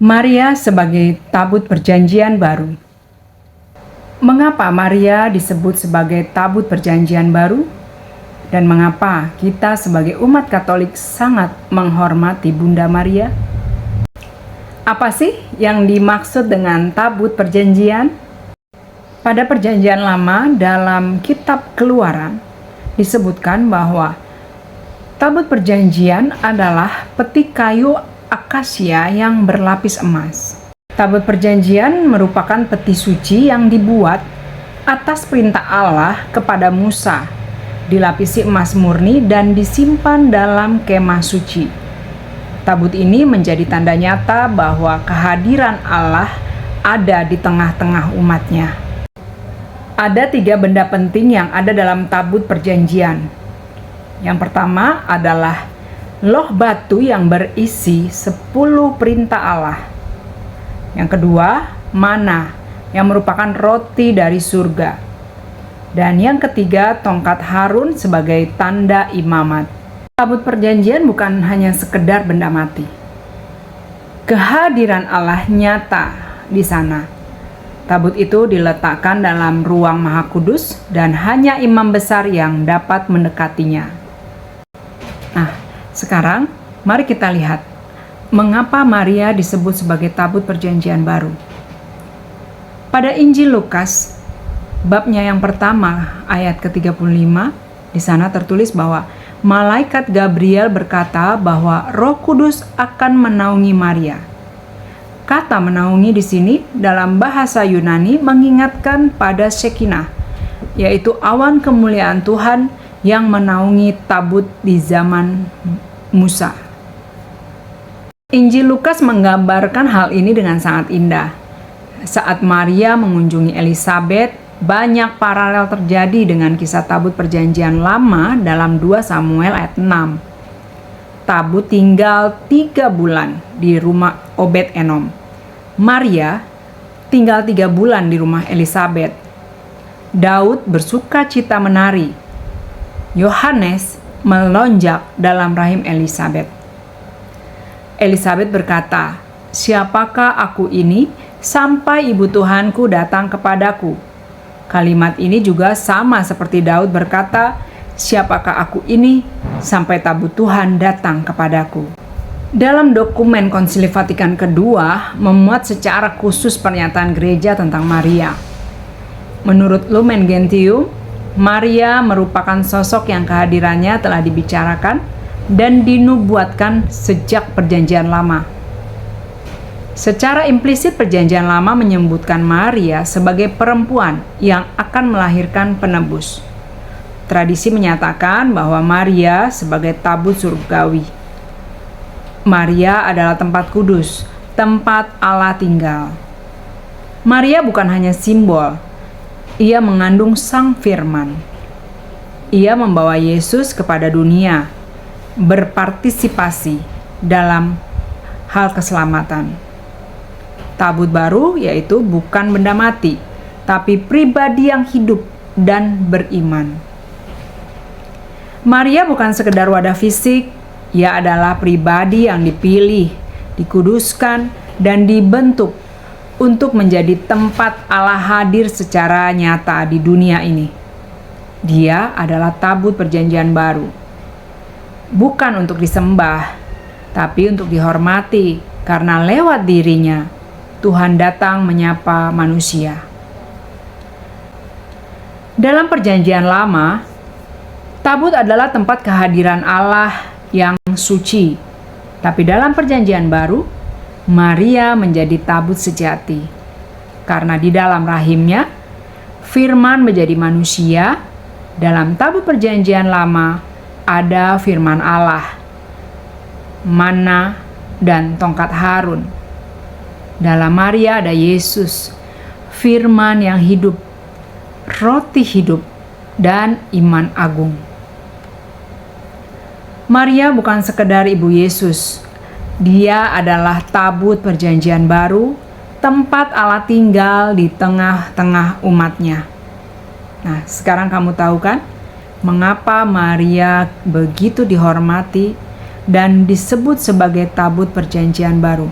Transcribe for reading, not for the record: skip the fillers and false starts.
Maria sebagai tabut perjanjian baru. Mengapa Maria disebut sebagai tabut perjanjian baru? Dan mengapa kita sebagai umat Katolik sangat menghormati Bunda Maria? Apa sih yang dimaksud dengan tabut perjanjian? Pada Perjanjian Lama dalam Kitab Keluaran disebutkan bahwa tabut perjanjian adalah peti kayu akasia yang berlapis emas. Tabut perjanjian merupakan peti suci yang dibuat atas perintah Allah kepada Musa, dilapisi emas murni dan disimpan dalam kemah suci. Tabut ini menjadi tanda nyata bahwa kehadiran Allah ada di tengah-tengah umatnya. Ada 3 benda penting yang ada dalam tabut perjanjian. Yang pertama adalah loh batu yang berisi 10 perintah Allah. Yang kedua, mana yang merupakan roti dari surga. Dan yang ketiga, tongkat Harun sebagai tanda imamat. Tabut perjanjian bukan hanya sekedar benda mati. Kehadiran Allah nyata di sana. Tabut itu diletakkan dalam ruang Maha Kudus dan hanya imam besar yang dapat mendekatinya. Nah, sekarang mari kita lihat mengapa Maria disebut sebagai tabut perjanjian baru. Pada Injil Lukas, babnya yang pertama, ayat ke-35, di sana tertulis bahwa malaikat Gabriel berkata bahwa Roh Kudus akan menaungi Maria. Kata menaungi di sini dalam bahasa Yunani mengingatkan pada Shekinah, yaitu awan kemuliaan Tuhan yang menaungi tabut di zaman Musa. Injil Lukas menggambarkan hal ini dengan sangat indah. Saat Maria mengunjungi Elisabet, banyak paralel terjadi dengan kisah tabut perjanjian lama dalam 2 Samuel ayat 6. Tabut tinggal 3 bulan di rumah Obed-Edom. Maria tinggal 3 bulan di rumah Elisabet. Daud bersuka cita menari. Yohanes melonjak dalam rahim Elisabet. Elisabet berkata, "Siapakah aku ini sampai ibu Tuhanku datang kepadaku?" Kalimat ini juga sama seperti Daud berkata, "Siapakah aku ini sampai tabut Tuhan datang kepadaku?" Dalam dokumen Konsili Vatikan kedua memuat secara khusus pernyataan gereja tentang Maria. Menurut Lumen Gentium, Maria merupakan sosok yang kehadirannya telah dibicarakan dan dinubuatkan sejak Perjanjian Lama. Secara implisit Perjanjian Lama menyebutkan Maria sebagai perempuan yang akan melahirkan penebus. Tradisi menyatakan bahwa Maria sebagai tabut surgawi. Maria adalah tempat kudus, tempat Allah tinggal. Maria bukan hanya simbol. Ia mengandung Sang Firman. Ia membawa Yesus kepada dunia, berpartisipasi dalam hal keselamatan. Tabut baru yaitu bukan benda mati, tapi pribadi yang hidup dan beriman. Maria bukan sekedar wadah fisik, ia adalah pribadi yang dipilih, dikuduskan, dan dibentuk untuk menjadi tempat Allah hadir secara nyata di dunia ini. Dia adalah tabut perjanjian baru. Bukan untuk disembah, tapi untuk dihormati karena lewat dirinya Tuhan datang menyapa manusia. Dalam Perjanjian Lama, tabut adalah tempat kehadiran Allah yang suci. Tapi dalam Perjanjian Baru, Maria menjadi tabut sejati, karena di dalam rahimnya, firman menjadi manusia. Dalam tabut perjanjian lama, ada firman Allah, mana, dan tongkat Harun. Dalam Maria ada Yesus, firman yang hidup, roti hidup, dan iman agung. Maria bukan sekedar ibu Yesus. Dia adalah tabut perjanjian baru, tempat Allah tinggal di tengah-tengah umatnya. Nah, sekarang kamu tahu kan mengapa Maria begitu dihormati dan disebut sebagai tabut perjanjian baru?